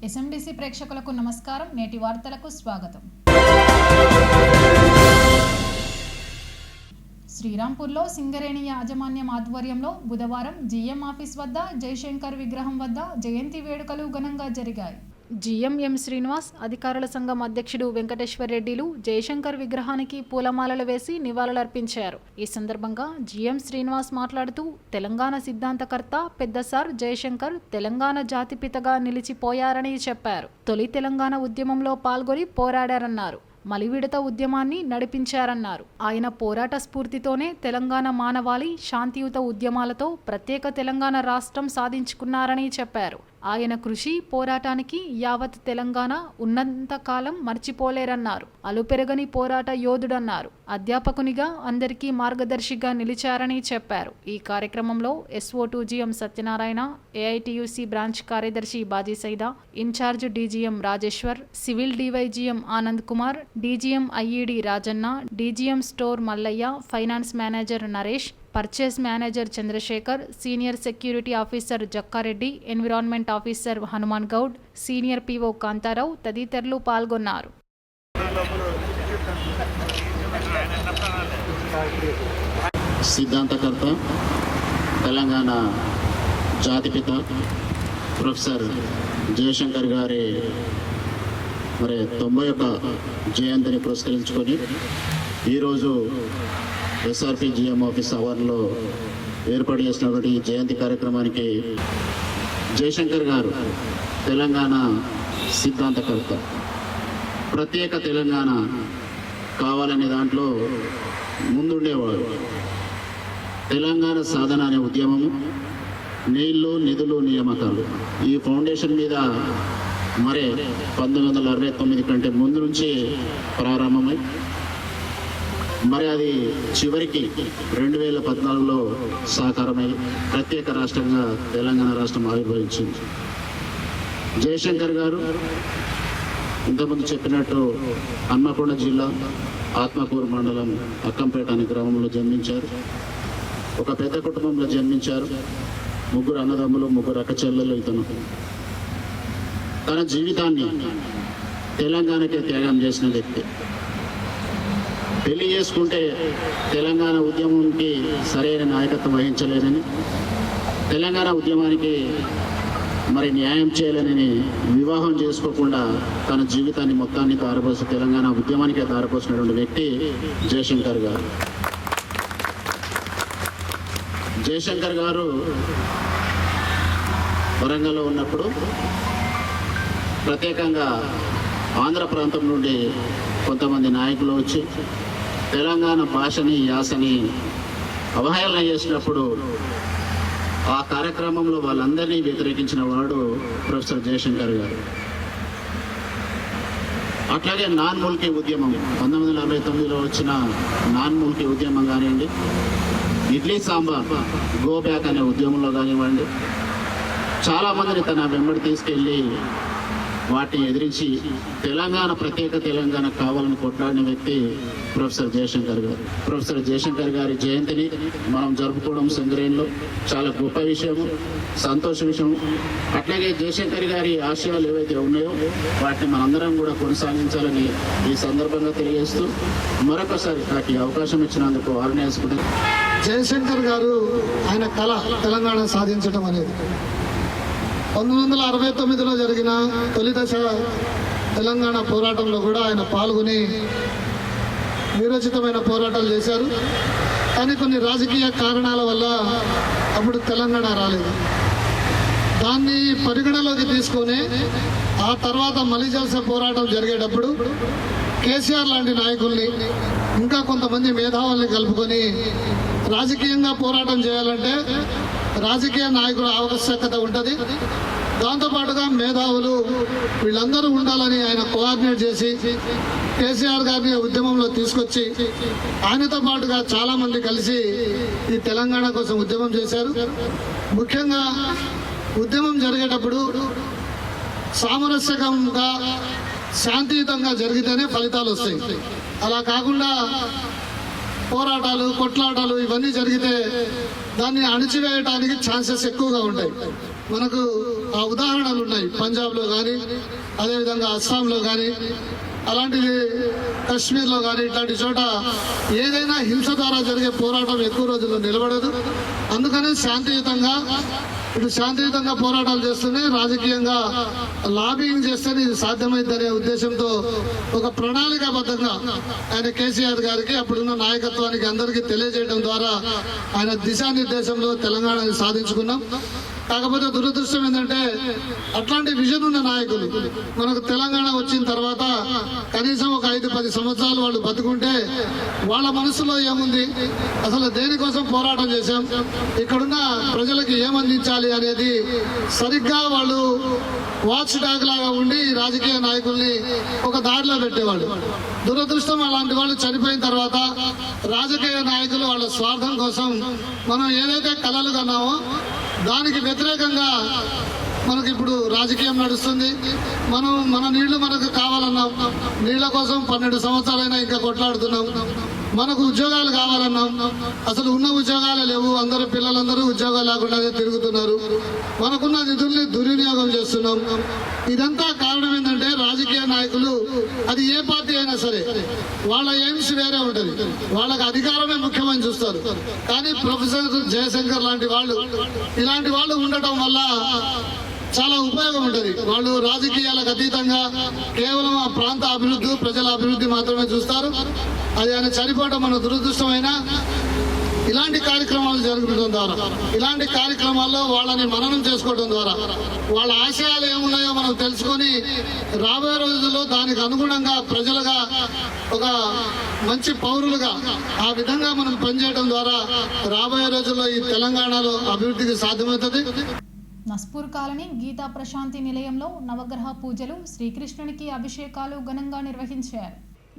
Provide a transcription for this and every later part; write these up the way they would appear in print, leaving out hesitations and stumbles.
SMDC ప్రేక్షకులకు నమస్కారం. నేటి వార్తలకు స్వాగతం. శ్రీరాంపూర్లో సింగరేణి యాజమాన్యం ఆధ్వర్యంలో బుధవారం జీఎం ఆఫీస్ వద్ద జయశంకర్ విగ్రహం వద్ద జయంతి వేడుకలు ఘనంగా జరిగాయి. జీఎం ఎం శ్రీనివాస్, అధికారుల సంఘం అధ్యక్షుడు వెంకటేశ్వర్ రెడ్డిలు జయశంకర్ విగ్రహానికి పూలమాలలు వేసి నివాళులర్పించారు. ఈ సందర్భంగా జీఎం శ్రీనివాస్ మాట్లాడుతూ, తెలంగాణ సిద్ధాంతకర్త పెద్ద సార్ జయశంకర్ తెలంగాణ జాతిపితగా నిలిచిపోయారని చెప్పారు. తొలి తెలంగాణ ఉద్యమంలో పాల్గొని పోరాడారన్నారు. మలివిడత ఉద్యమాన్ని నడిపించారన్నారు. ఆయన పోరాట స్ఫూర్తితోనే తెలంగాణ మానవాళి శాంతియుత ఉద్యమాలతో ప్రత్యేక తెలంగాణ రాష్ట్రం సాధించుకున్నారని చెప్పారు. ఆయన కృషి పోరాటానికి యావత్ తెలంగాణ ఉన్నంతకాలం మర్చిపోలేరన్నారు. అలుపెరగని పోరాట యోధుడన్నారు. అధ్యాపకునిగా అందరికీ మార్గదర్శిగా నిలిచారని చెప్పారు. ఈ కార్యక్రమంలో SO2GM సత్యనారాయణ, AITUC బ్రాంచ్ కార్యదర్శి Baji Saida, incharge DGM Rajeshwar, civil DYGM Anand Kumar, DGM IED Rajanna, DGM store Mallaiah, finance manager Naresh, purchase manager Chandrashekar, senior security officer Jakkareddy, environment officer Hanuman Goud, senior PO Kantharao తదితరులు పాల్గొన్నారు. సిద్ధాంతకర్త, తెలంగాణ జాతిపిత ప్రొఫెసర్ జయశంకర్ గారి 91వ జయంతిని పురస్కరించుకొని ఈరోజు SRP GM ఆఫీస్ ఆవరణలో ఏర్పాటు చేసినటువంటి ఈ జయంతి కార్యక్రమానికి జయశంకర్ గారు తెలంగాణ సిద్ధాంతకర్త, ప్రత్యేక తెలంగాణ కావాలనే దాంట్లో ముందుండేవాడు. తెలంగాణ సాధన అనే ఉద్యమము, నీళ్లు నిధులు నియామకాలు ఈ ఫౌండేషన్ మీద 1969 కంటే ముందు నుంచి ప్రారంభమై అది చివరికి 2014లో సాకారమై ప్రత్యేక రాష్ట్రంగా తెలంగాణ రాష్ట్రం ఆవిర్భవించింది. జయశంకర్ గారు ఇంతకుముందు చెప్పినట్టు హన్మకొండ జిల్లా ఆత్మకూరు మండలం అక్కంపేట అనే గ్రామంలో జన్మించారు. ఒక పెద్ద కుటుంబంలో జన్మించారు. 3 అన్నదమ్ములు, 3 అక్క చెల్లెలు. ఇతను తన జీవితాన్ని తెలంగాణకే త్యాగం చేసిన వ్యక్తి. పెళ్లి చేసుకుంటే తెలంగాణ ఉద్యమానికి సరైన నాయకత్వం వహించలేదని, తెలంగాణ ఉద్యమానికి న్యాయం చేయలేనని వివాహం చేసుకోకుండా తన జీవితాన్ని మొత్తాన్ని దారిపోసి తెలంగాణ ఉద్యమానికే దారిపోసినటువంటి వ్యక్తి జయశంకర్ గారు. జయశంకర్ గారు వరంగల్లో ఉన్నప్పుడు ప్రత్యేకంగా ఆంధ్ర ప్రాంతం నుండి కొంతమంది నాయకులు వచ్చి తెలంగాణ భాషని, యాసని అవహేళన చేసినప్పుడు ఆ కార్యక్రమంలో వాళ్ళందరినీ వ్యతిరేకించిన వాడు ప్రొఫెసర్ జయశంకర్ గారు. అట్లాగే నాన్ ముల్కీ ఉద్యమం 1949లో వచ్చిన నాన్ ముల్కీ ఉద్యమం కానివ్వండి, ఇడ్లీ సాంబార్ గో బ్యాక్ అనే ఉద్యమంలో కానివ్వండి, చాలామందిని తన వెంబడి తీసుకెళ్ళి వాటిని ఎదిరించి తెలంగాణ ప్రత్యేక తెలంగాణ కావాలని కొట్లాడిన వ్యక్తి ప్రొఫెసర్ జయశంకర్ గారు. ప్రొఫెసర్ జయశంకర్ గారి జయంతిని మనం జరుపుకోవడం సింగరేణిలో చాలా గొప్ప విషయము, సంతోష విషయము. అట్లాగే జయశంకర్ గారి ఆశయాలు ఏవైతే ఉన్నాయో వాటిని మనందరం కూడా కొనసాగించాలని ఈ సందర్భంగా తెలియజేస్తూ మరొకసారి నాకు ఈ అవకాశం ఇచ్చినందుకు ఆర్గనైజ్ జయశంకర్ గారు ఆయన కళ తెలంగాణ సాధించడం అనేది 1969లో జరిగిన తొలి దశ తెలంగాణ పోరాటంలో కూడా ఆయన పాల్గొని వీరోచితమైన పోరాటాలు చేశారు. కానీ కొన్ని రాజకీయ కారణాల వల్ల అప్పుడు తెలంగాణ రాలేదు. దాన్ని పరిగణలోకి తీసుకొని ఆ తర్వాత మలిజల్స పోరాటం జరిగేటప్పుడు కేసీఆర్ లాంటి నాయకుల్ని, ఇంకా కొంతమంది మేధావుల్ని కలుపుకొని రాజకీయంగా పోరాటం చేయాలంటే రాజకీయ నాయకుల ఆవశ్యకత ఉంటుంది. దాంతోపాటుగా మేధావులు వీళ్ళందరూ ఉండాలని ఆయన కోఆర్డినేట్ చేసి కేసీఆర్ గారిని ఉద్యమంలో తీసుకొచ్చి ఆయనతో పాటుగా చాలామంది కలిసి ఈ తెలంగాణ కోసం ఉద్యమం చేశారు. ముఖ్యంగా ఉద్యమం జరిగేటప్పుడు సామరస్యకంగా శాంతియుతంగా జరిగితేనే ఫలితాలు వస్తాయి. అలా కాకుండా పోరాటాలు, కొట్లాటాలు ఇవన్నీ జరిగితే దాన్ని అణిచివేయడానికి ఛాన్సెస్ ఎక్కువగా ఉంటాయి. మనకు ఆ ఉదాహరణలు ఉన్నాయి. పంజాబ్లో కానీ, అదేవిధంగా అస్సాంలో కానీ, అలాంటిది కశ్మీర్లో కానీ, ఇట్లాంటి చోట ఏదైనా హింస ద్వారా జరిగే పోరాటం ఎక్కువ రోజులు నిలబడదు. అందుకనే శాంతియుతంగా పోరాటాలు చేస్తూనే రాజకీయంగా లాబింగ్ చేస్తేనే ఇది సాధ్యమైందనే ఉద్దేశంతో ఒక ప్రణాళికాబద్ధంగా ఆయన కేసీఆర్ గారికి అప్పుడున్న నాయకత్వానికి అందరికీ తెలియజేయడం ద్వారా ఆయన దిశానిర్దేశంలో తెలంగాణని సాధించుకున్నాం. కాకపోతే దురదృష్టం ఏంటంటే అట్లాంటి విజన్ ఉన్న నాయకులు మనకు తెలంగాణ వచ్చిన తర్వాత కనీసం ఒక 5-10 సంవత్సరాలు వాళ్ళు బతుకుంటే వాళ్ళ మనసులో ఏముంది, అసలు దేనికోసం పోరాటం చేశాం, ఇక్కడున్న ప్రజలకు ఏమందించాలి అనేది సరిగ్గా వాళ్ళు వాచ్ డాగ్ లాగా ఉండి రాజకీయ నాయకుల్ని ఒక దారిలో పెట్టేవాళ్ళు. దురదృష్టం అలాంటి వాళ్ళు చనిపోయిన తర్వాత రాజకీయ నాయకులు వాళ్ళ స్వార్థం కోసం మనం ఏదైతే కలలు కన్నామో దానికి వ్యతిరేకంగా మనకి ఇప్పుడు రాజకీయం నడుస్తుంది. మన నీళ్లు మనకు కావాలన్నాం, నీళ్ల కోసం 12 సంవత్సరాలైనా ఇంకా కొట్లాడుతున్నాం. మనకు ఉద్యోగాలు కావాలన్నాం, అసలు ఉన్న ఉద్యోగాలే లేవు. పిల్లలందరూ ఉద్యోగాలు లేకుండానే తిరుగుతున్నారు. మనకున్న నిధుల్ని దుర్వినియోగం చేస్తున్నాం. ఇదంతా కారణం ఏంటంటే రాజకీయ నాయకులు, అది ఏ పార్టీ అయినా సరే, వాళ్ళ ఎయిమ్స్ వేరే ఉంటుంది. వాళ్ళకి అధికారమే ముఖ్యమని చూస్తారు. కానీ ప్రొఫెసర్ జయశంకర్ ఇలాంటి వాళ్ళు ఉండటం వల్ల చాలా ఉపయోగం ఉంటుంది. వాళ్ళు రాజకీయాలకు అతీతంగా కేవలం ఆ ప్రాంత అభివృద్ధి, ప్రజల అభివృద్ధి మాత్రమే చూస్తారు. అది ఆయన చనిపోవడం మన దురదృష్టమైన ఇలాంటి కార్యక్రమాలు జరగడం ద్వారా, ఇలాంటి కార్యక్రమాల్లో వాళ్ళని మననం చేసుకోవడం ద్వారా వాళ్ళ ఆశయాలు ఏమున్నాయో మనం తెలుసుకొని రాబోయే రోజుల్లో దానికి అనుగుణంగా ప్రజలుగా ఒక మంచి పౌరులుగా ఆ విధంగా మనం పనిచేయడం ద్వారా రాబోయే రోజుల్లో ఈ తెలంగాణలో అభివృద్ధికి సాధ్యమవుతుంది. నస్పూర్ కాలనీ గీతా ప్రశాంతి నిలయంలో నవగ్రహ పూజలు, శ్రీకృష్ణునికి అభిషేకాలు ఘనంగా నిర్వహించారు.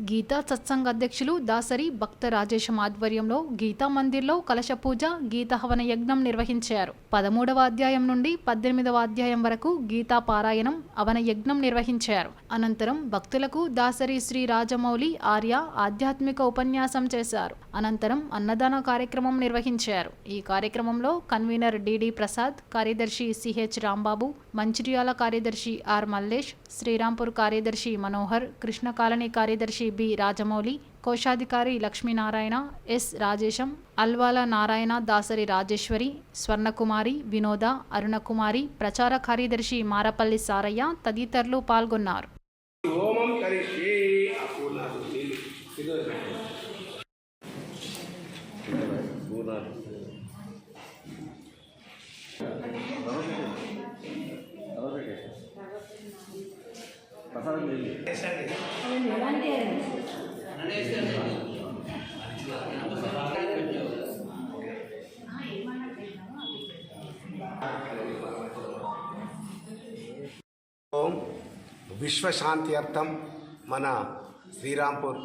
గీతా సత్సంగ్ అధ్యక్షులు దాసరి భక్త రాజేశం ఆధ్వర్యంలో గీతా మందిర్లో కలశ పూజ, గీతా హవన యజ్ఞం నిర్వహించారు. 13వ అధ్యాయం నుండి 18వ అధ్యాయం వరకు గీతా పారాయణం, హవన యజ్ఞం నిర్వహించారు. అనంతరం భక్తులకు దాసరి శ్రీ రాజమౌళి ఆర్య ఆధ్యాత్మిక ఉపన్యాసం చేశారు. అనంతరం అన్నదాన కార్యక్రమం నిర్వహించారు. ఈ కార్యక్రమంలో కన్వీనర్ డిడి ప్రసాద్, కార్యదర్శి సిహెచ్ రాంబాబు, మంచిర్యాల కార్యదర్శి ఆర్ మల్లేష్, శ్రీరాంపూర్ కార్యదర్శి మనోహర్, కృష్ణ కాలనీ కార్యదర్శి బి రాజమౌళి, కోశాధికారి లక్ష్మీనారాయణ, ఎస్ రాజేశం, అల్వాల నారాయణ, దాసరి రాజేశ్వరి, స్వర్ణకుమారి, వినోద, అరుణకుమారి, ప్రచార కార్యదర్శి మారపల్లి సారయ్య తదితరులు పాల్గొన్నారు. ఓం విశ్వశాంతి అర్థం మన శ్రీరాంపూర్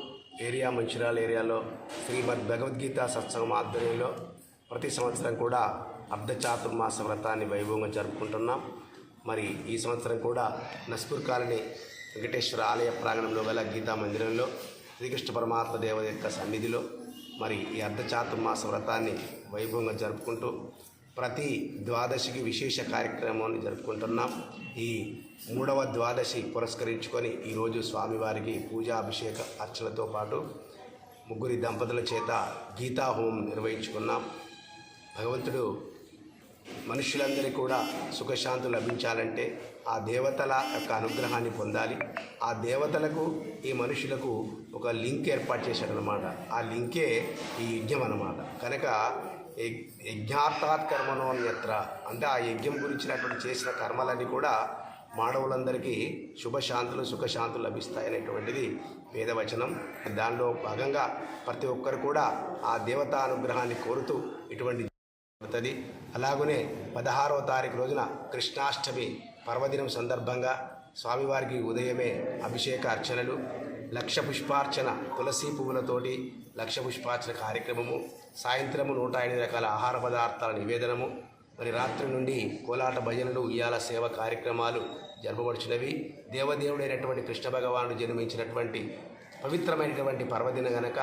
ఏరియా, మంచిర్యాల ఏరియాలో శ్రీమద్ భగవద్గీత సత్సంగం ఆధ్వర్యంలో ప్రతి సంవత్సరం కూడా అర్ధచాతుర్మాస వ్రతాన్ని వైభవంగా జరుపుకుంటున్నాం. మరి ఈ సంవత్సరం కూడా నస్పూర్ కాలనీ వెంకటేశ్వర ఆలయ ప్రాంగణంలో గల గీతా మందిరంలో శ్రీకృష్ణ పరమాత్మ దేవత యొక్క సన్నిధిలో మరి ఈ అర్ధచాతుర్మాస వ్రతాన్ని వైభవంగా జరుపుకుంటూ ప్రతి ద్వాదశికి విశేష కార్యక్రమాన్ని జరుపుకుంటున్నాం. ఈ 3వ ద్వాదశి పురస్కరించుకొని ఈరోజు స్వామివారికి పూజాభిషేక అర్చనతో పాటు 3 దంపతుల చేత గీతా హోమం నిర్వహించుకున్నాం. భగవంతుడు మనుషులందరికీ కూడా సుఖశాంతులు లభించాలంటే ఆ దేవతల యొక్క అనుగ్రహాన్ని పొందాలి. ఆ దేవతలకు ఈ మనుషులకు ఒక లింక్ ఏర్పాటు చేశాడనమాట. ఆ లింకే ఈ యజ్ఞం అన్నమాట. కనుక యజ్ఞార్థాత్ కర్మణోన్యత్ర అంటే ఆ యజ్ఞం గురించినటువంటి చేసిన కర్మలన్నీ కూడా మానవులందరికీ శుభశాంతులు సుఖశాంతులు లభిస్తాయనేటువంటిది వేదవచనం. దానిలో భాగంగా ప్రతి ఒక్కరు కూడా ఆ దేవతా అనుగ్రహాన్ని కోరుతూ ఇటువంటి పడుతుంది. అలాగనే 16వ తారీఖు రోజున కృష్ణాష్టమి పర్వదినం సందర్భంగా స్వామివారికి ఉదయమే అభిషేక అర్చనలు, 1,00,000 పుష్పార్చన, తులసి పువ్వులతోటి 1,00,000 పుష్పార్చన కార్యక్రమము, సాయంత్రము 108 రకాల ఆహార పదార్థాల నివేదనము, మరి రాత్రి నుండి కోలాట భజనలు, ఉయ్యాల సేవ కార్యక్రమాలు జరపబడుచున్నవి. దేవదేవుడైనటువంటి కృష్ణ భగవానుడు జన్మించినటువంటి పవిత్రమైనటువంటి పర్వదినం గనక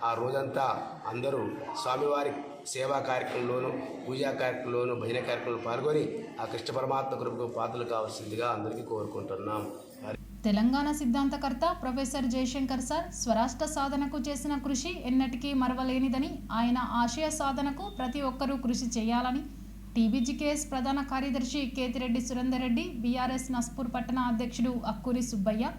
ఆ రోజంతా అందరూ స్వామివారి సేవా కార్యక్రమంలోనూ, పూజా కార్యక్రమంలోనూ, భజన కార్యక్రమంలో పాల్గొని ఆ కృష్ణ పరమాత్మ కృపకు పాత్రలు కావాల్సిందిగా అందరికీ కోరుకుంటున్నాం. తెలంగాణ సిద్ధాంతకర్త ప్రొఫెసర్ జయశంకర్ సార్ స్వరాష్ట్ర సాధనకు చేసిన కృషి ఎన్నటికీ మరవలేనిదని, ఆయన ఆశయ సాధనకు ప్రతి ఒక్కరూ కృషి చేయాలని టీబీజీకేఎస్ ప్రధాన కార్యదర్శి కేతిరెడ్డి సురేందర్ రెడ్డి, బీఆర్ఎస్ నస్పూర్ పట్టణ అధ్యక్షుడు అక్కూరి సుబ్బయ్య,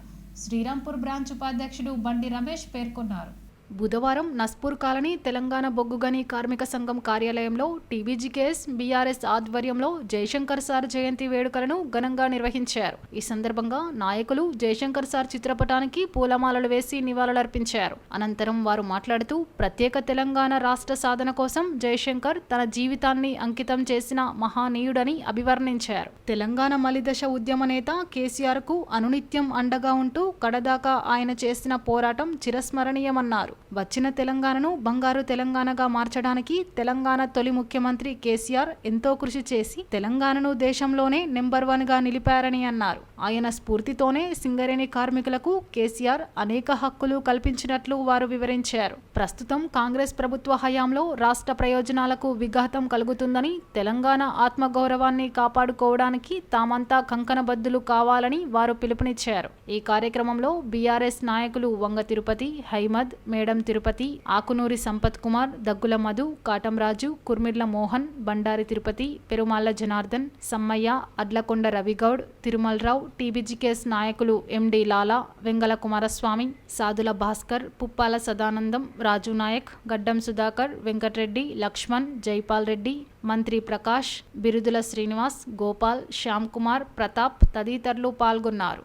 శ్రీరాంపూర్ బ్రాంచ్ ఉపాధ్యక్షుడు బండి రమేష్ పేర్కొన్నారు. బుధవారం నస్పూర్ కాలనీ తెలంగాణ బొగ్గుగని కార్మిక సంఘం కార్యాలయంలో టీబీజీకేఎస్ బీఆర్ఎస్ ఆధ్వర్యంలో జయశంకర్ సార్ జయంతి వేడుకలను ఘనంగా నిర్వహించారు. ఈ సందర్భంగా నాయకులు జయశంకర్ సార్ చిత్రపటానికి పూలమాలలు వేసి నివాళులర్పించారు. అనంతరం వారు మాట్లాడుతూ ప్రత్యేక తెలంగాణ రాష్ట్ర సాధన కోసం జయశంకర్ తన జీవితాన్ని అంకితం చేసిన మహానీయుడని అభివర్ణించారు. తెలంగాణ మలిదశ ఉద్యమ నేత కేసీఆర్ కు అనునిత్యం అండగా ఉంటూ కడదాకా ఆయన చేసిన పోరాటం చిరస్మరణీయమన్నారు. వచ్చిన తెలంగాణను బంగారు తెలంగాణగా మార్చడానికి తెలంగాణ తొలి ముఖ్యమంత్రి కేసీఆర్ ఎంతో కృషి చేసి తెలంగాణను దేశంలోనే నెంబర్ 1 గా నిలిపారని అన్నారు. ఆయన స్ఫూర్తితోనే సింగరేణి కార్మికులకు కేసీఆర్ అనేక హక్కులు కల్పించినట్లు వారు వివరించారు. ప్రస్తుతం కాంగ్రెస్ ప్రభుత్వ హయాంలో రాష్ట్ర ప్రయోజనాలకు విఘాతం కలుగుతుందని, తెలంగాణ ఆత్మగౌరవాన్ని కాపాడుకోవడానికి తామంతా కంకణబద్దులు కావాలని వారు పిలుపునిచ్చారు. ఈ కార్యక్రమంలో బీఆర్ఎస్ నాయకులు వంగ తిరుపతి, హైమద్, మేడం తిరుపతి, ఆకునూరి సంపత్ కుమార్, దగ్గుల మధు, కాటంరాజు, కుర్మిళ్ల మోహన్, బండారి తిరుపతి, పెరుమాళ్ల జనార్దన్, సమ్మయ్య, అడ్లకొండ రవిగౌడ్, తిరుమలరావు, టీబీజీకేఎస్ నాయకులు ఎండి లాలా, వెంగళ కుమారస్వామి, సాదుల భాస్కర్, పుప్పాల సదానందం, రాజు నాయక్, గడ్డం సుధాకర్, వెంకటరెడ్డి, లక్ష్మణ్, జైపాల్ రెడ్డి, మంత్రి ప్రకాష్, బిరుదుల శ్రీనివాస్, గోపాల్, శ్యామ్ కుమార్, ప్రతాప్ తదితరులు పాల్గొన్నారు.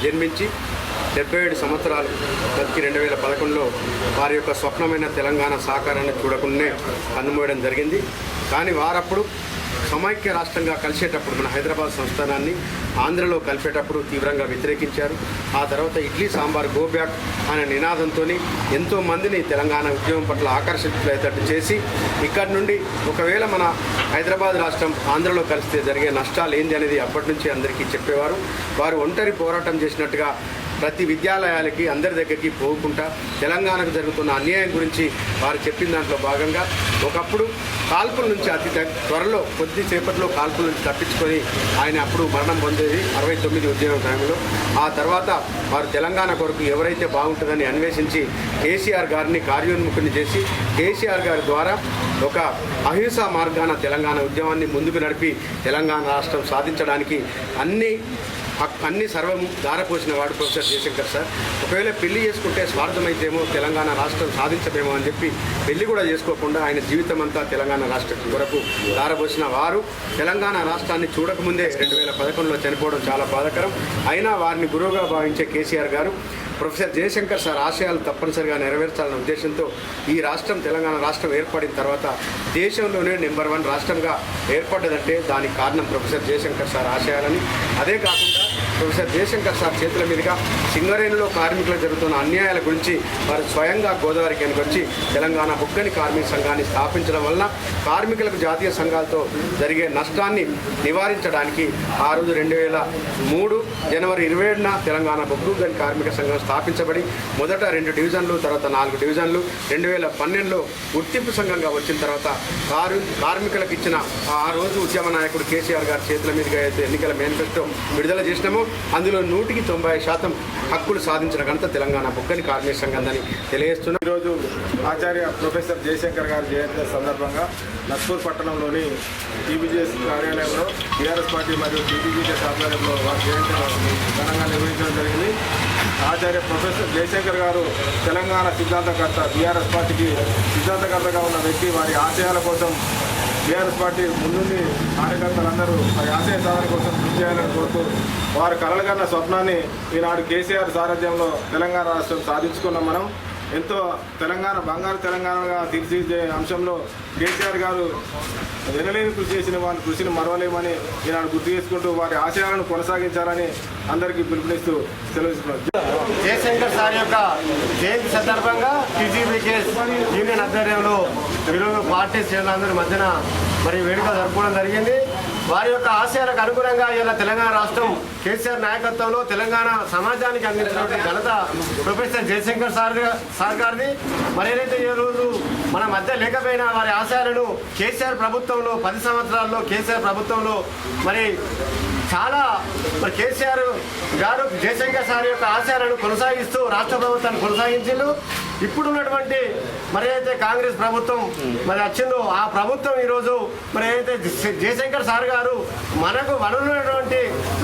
జన్మించి 77 సంవత్సరాలు బతికి 2011లో వారి యొక్క స్వప్నమైన తెలంగాణ సాకారాన్ని చూడకుండానే కన్నుమూయడం జరిగింది. కానీ వారప్పుడు సమైక్య రాష్ట్రంగా కలిసేటప్పుడు మన హైదరాబాద్ సంస్థానాన్ని ఆంధ్రలో కలిపేటప్పుడు తీవ్రంగా వ్యతిరేకించారు. ఆ తర్వాత ఇడ్లీ సాంబార్ గో బ్యాక్ అనే నినాదంతో ఎంతోమందిని తెలంగాణ ఉద్యమం పట్ల ఆకర్షితులయ్యేటట్టు చేసి ఇక్కడి నుండి ఒకవేళ మన హైదరాబాద్ రాష్ట్రం ఆంధ్రలో కలిస్తే జరిగే నష్టాలు ఏంది అనేది అప్పటి నుంచి అందరికీ చెప్పేవారు. వారు ఒంటరి పోరాటం చేసినట్టుగా ప్రతి విద్యాలయాలకి అందరి దగ్గరికి పోకుండా తెలంగాణకు జరుగుతున్న అన్యాయం గురించి వారు చెప్పిన దాంట్లో భాగంగా ఒకప్పుడు కాల్పుల నుంచి అతి త్వరలో కొద్దిసేపట్లో కాల్పుల నుంచి తప్పించుకొని ఆయన అప్పుడు మరణం పొందేది 69 ఉద్యమం టైంలో. ఆ తర్వాత వారు తెలంగాణ కొరకు ఎవరైతే బాగుంటుందని అన్వేషించి కేసీఆర్ గారిని కార్యోన్ముఖుని చేసి కేసీఆర్ గారి ద్వారా ఒక అహింసా మార్గాన తెలంగాణ ఉద్యమాన్ని ముందుకు నడిపి తెలంగాణ రాష్ట్రం సాధించడానికి అన్ని సర్వం దారపోసిన వాడు ప్రొఫెసర్ జయశంకర్ సార్. ఒకవేళ పెళ్లి చేసుకుంటే స్వార్థమైతేమో తెలంగాణ రాష్ట్రం సాధించమేమో అని చెప్పి పెళ్లి కూడా చేసుకోకుండా ఆయన జీవితం అంతా తెలంగాణ రాష్ట్రం కొరకు దారపోసిన వారు తెలంగాణ రాష్ట్రాన్ని చూడకముందే 2011లో చనిపోవడం చాలా బాధాకరం. అయినా వారిని గురువుగా భావించే కేసీఆర్ గారు ప్రొఫెసర్ జయశంకర్ సార్ ఆశయాలు తప్పనిసరిగా నెరవేర్చాలనే ఉద్దేశంతో ఈ రాష్ట్రం తెలంగాణ రాష్ట్రం ఏర్పడిన తర్వాత దేశంలోనే నెంబర్ 1 రాష్ట్రంగా ఏర్పడ్డదంటే దానికి కారణం ప్రొఫెసర్ జయశంకర్ సార్ ఆశయాలని. అదే కాకుండా ప్రొఫెసర్ జయశంకర్ సార్ చేతుల మీదుగా సింగరేణిలో కార్మికులకు జరుగుతున్న అన్యాయాల గురించి వారు స్వయంగా గోదావరికి వచ్చి తెలంగాణ బొగ్గని కార్మిక సంఘాన్ని స్థాపించడం వలన కార్మికులకు జాతీయ సంఘాలతో జరిగే నష్టాన్ని నివారించడానికి ఆ రోజు 2003 జనవరి 27న తెలంగాణ బొగ్గని కార్మిక సంఘం స్థాపించబడి మొదట 2 డివిజన్లు, తర్వాత 4 డివిజన్లు, 2012లో గుర్తింపు సంఘంగా వచ్చిన తర్వాత కార్మికులకు ఇచ్చిన ఆ రోజు ఉద్యమ నాయకుడు కేసీఆర్ గారి చేతుల మీదుగా అయితే ఎన్నికల మేనిఫెస్టో విడుదల చేసినామో అందులో 100% హక్కులు సాధించిన ఘనత తెలంగాణ బొగ్గని కార్మిక సంఘాన్ని తెలియజేస్తున్నాం. ఈరోజు ఆచార్య ప్రొఫెసర్ జయశంకర్ గారి జయంతి సందర్భంగా నస్పూర్ పట్టణంలోని టీబీజీఎస్ కార్యాలయంలో టీఆర్ఎస్ పార్టీ మరియు టీబీజీఎస్ ఆధ్వర్యంలో వారి జయంతిని ఘనంగా నిర్వహించడం జరిగింది. ఆచార్య ప్రొఫెసర్ జయశంకర్ గారు తెలంగాణ సిద్ధాంతకర్త, బీఆర్ఎస్ పార్టీకి సిద్ధాంతకర్తగా ఉన్న వ్యక్తి. వారి ఆశయాల కోసం బీఆర్ఎస్ పార్టీ ముందుండి కార్యకర్తలందరూ వారి ఆశయ సాధన కోసం కృషి చేయాలని కోరుతూ వారు కలలుగన్న స్వప్నాన్ని ఈనాడు కేసీఆర్ సారథ్యంలో తెలంగాణ రాష్ట్రం సాధించుకున్నాం. మనం ఎంతో తెలంగాణ బంగారు తెలంగాణగా తీర్చిదిద్దే అంశంలో కేసీఆర్ గారు ఎనలేని కృషి చేసిన వారి కృషిని మరవలేమని ఈనాడు గుర్తు చేసుకుంటూ వారి ఆశయాలను కొనసాగించాలని అందరికీ పిలుపునిస్తూ సెలవుస్తున్నారు. జయశంకర్ సార్ యొక్క జయంతి సందర్భంగా టీజీబీకేఎస్ యూనియన్ ఆధ్వర్యంలో ఈరోజు పార్టీ శ్రేణులందరి మధ్యన మరి వేడుక జరుపుకోవడం జరిగింది. వారి యొక్క ఆశయాలకు అనుగుణంగా ఇలా తెలంగాణ రాష్ట్రం కేసీఆర్ నాయకత్వంలో తెలంగాణ సమాజానికి అందించినటువంటి ఘనత ప్రొఫెసర్ జయశంకర్ సార్ గారిది. మరి ఏదైతే ఈ రోజు మన మధ్య లేకపోయినా వారి ఆశయాలను కేసీఆర్ ప్రభుత్వంలో 10 సంవత్సరాల్లో కేసీఆర్ ప్రభుత్వంలో మరి చాలా మరి కేసీఆర్ గారు జయశంకర్ సార్ యొక్క ఆశయాలను కొనసాగిస్తూ రాష్ట్ర ప్రభుత్వాన్ని కొనసాగించిండు. ఇప్పుడున్నటువంటి మరి ఏదైతే కాంగ్రెస్ ప్రభుత్వం మరి వచ్చిందో ఆ ప్రభుత్వం ఈరోజు మరి ఏదైతే జయశంకర్ సార్ గారు మనకు వనరులైనటువంటి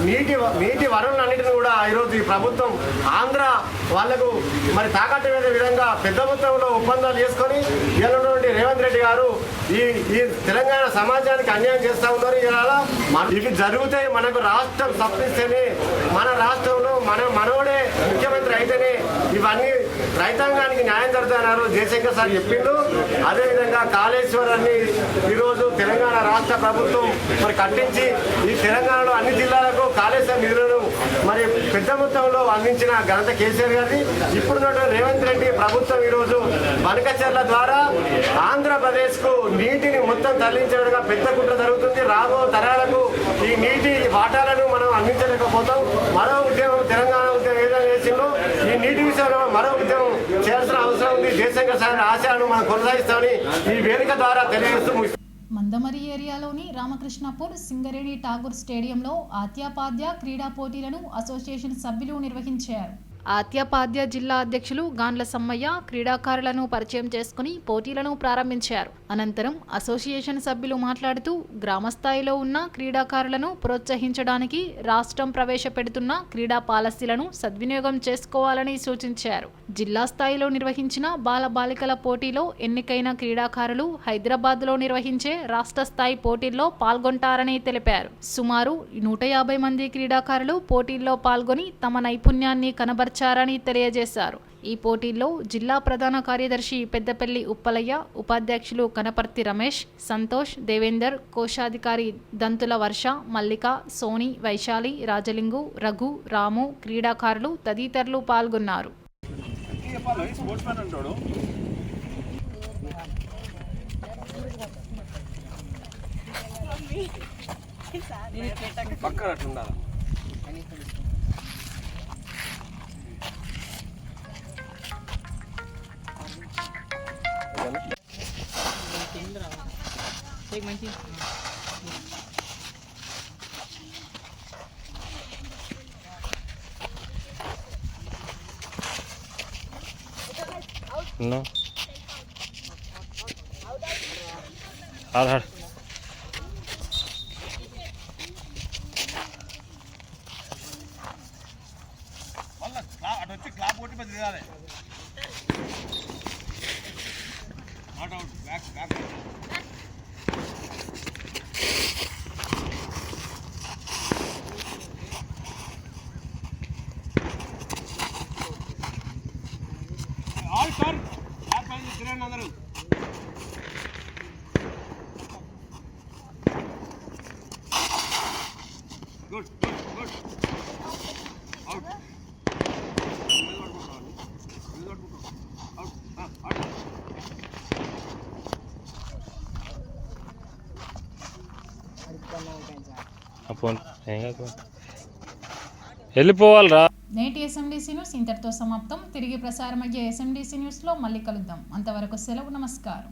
నీటి వనరులన్నింటినీ కూడా ఈరోజు ఈ ప్రభుత్వం ఆంధ్ర వాళ్లకు మరి తాకట్టు వేసే విధంగా పెద్ద మొత్తంలో ఒప్పందాలు చేసుకొని ఇవ్వాలన్నటువంటి రేవంత్ రెడ్డి గారు ఈ తెలంగాణ సమాజానికి అన్యాయం చేస్తూ ఉన్నారు. ఇలా ఇవి జరిగితే మనకు రాష్ట్రం తప్పిస్తేనే మన రాష్ట్రంలో మనోడే ముఖ్యమంత్రి అయితేనే ఇవన్నీ రైతాంగానికి న్యాయం జరుగుతున్నారు జయశంకర్ సార్ చెప్పిండు. అదేవిధంగా కాళేశ్వరాన్ని ఈరోజు తెలంగాణ రాష్ట్ర ప్రభుత్వం మరి కట్టించి ఈ తెలంగాణలో అన్ని జిల్లాలకు కాళేశ్వర నిధులను మరి పెద్ద మొత్తంలో అందించిన ఘనత కేసీఆర్ గారిది. ఇప్పుడున్నటువంటి రేవంత్ రెడ్డి ప్రభుత్వం ఈరోజు బనకచెర్ల ద్వారా ఆంధ్రప్రదేశ్కు నీటిని మొత్తం తరలించడంగా పెద్ద కుట్ర జరుగుతుంది. రాబో తరాలకు ఈ నీటి వాటాలను మనం అందించలేకపోతాం. మరో ఉద్యమం తెలంగాణ ఉద్యమం ఏదైనా చేసిందో ఈ నీటి విషయంలో మరో ఉద్యమం చేయాల్సిన అవసరం ఉంది. జయశంకర్ సార్ ఆశయాలను మనం కొనసాగిస్తామని ఈ వేదిక ద్వారా తెలియజేస్తూ మందమరి ఏరియాలోని రామకృష్ణపూర్ సింగరేణి ఠాగూర్ స్టేడియంలో ఆత్యాపాద్య క్రీడా పోటీలను అసోసియేషన్ సభ్యులు నిర్వహించారు. ఆత్యాపాద్య జిల్లా అధ్యక్షులు గాండ్ల సమ్మయ్య క్రీడాకారులను పరిచయం చేసుకుని పోటీలను ప్రారంభించారు. అనంతరం అసోసియేషన్ సభ్యులు మాట్లాడుతూ గ్రామస్థాయిలో ఉన్న క్రీడాకారులను ప్రోత్సహించడానికి రాష్ట్రం ప్రవేశపెడుతున్న క్రీడా పాలసీలను సద్వినియోగం చేసుకోవాలని సూచించారు. జిల్లా స్థాయిలో నిర్వహించిన బాలబాలికల పోటీలో ఎన్నికైన క్రీడాకారులు హైదరాబాద్లో నిర్వహించే రాష్ట్ర స్థాయి పోటీల్లో పాల్గొంటారని తెలిపారు. సుమారు 150 మంది క్రీడాకారులు పోటీల్లో పాల్గొని తమ నైపుణ్యాన్ని కనబర్చారని తెలియజేశారు. ఈ పోటీల్లో జిల్లా ప్రధాన కార్యదర్శి పెద్దపల్లి ఉప్పలయ్య, ఉపాధ్యక్షులు కనపర్తి రమేష్, సంతోష్, దేవేందర్, కోశాధికారి దంతుల వర్ష, మల్లిక, సోని, వైశాలి, రాజలింగు, రఘు, రాము, క్రీడాకారులు తదితరులు పాల్గొన్నారు. No. Hard. Good. Out. వెళ్ళిపోవాలరా. నేటి SMDC న్యూస్ ఇంతటితో సమాప్తం. తిరిగి ప్రసారమయ్యే SMDC న్యూస్లో మళ్ళీ కలుద్దాం. అంతవరకు సెలవు. నమస్కారం.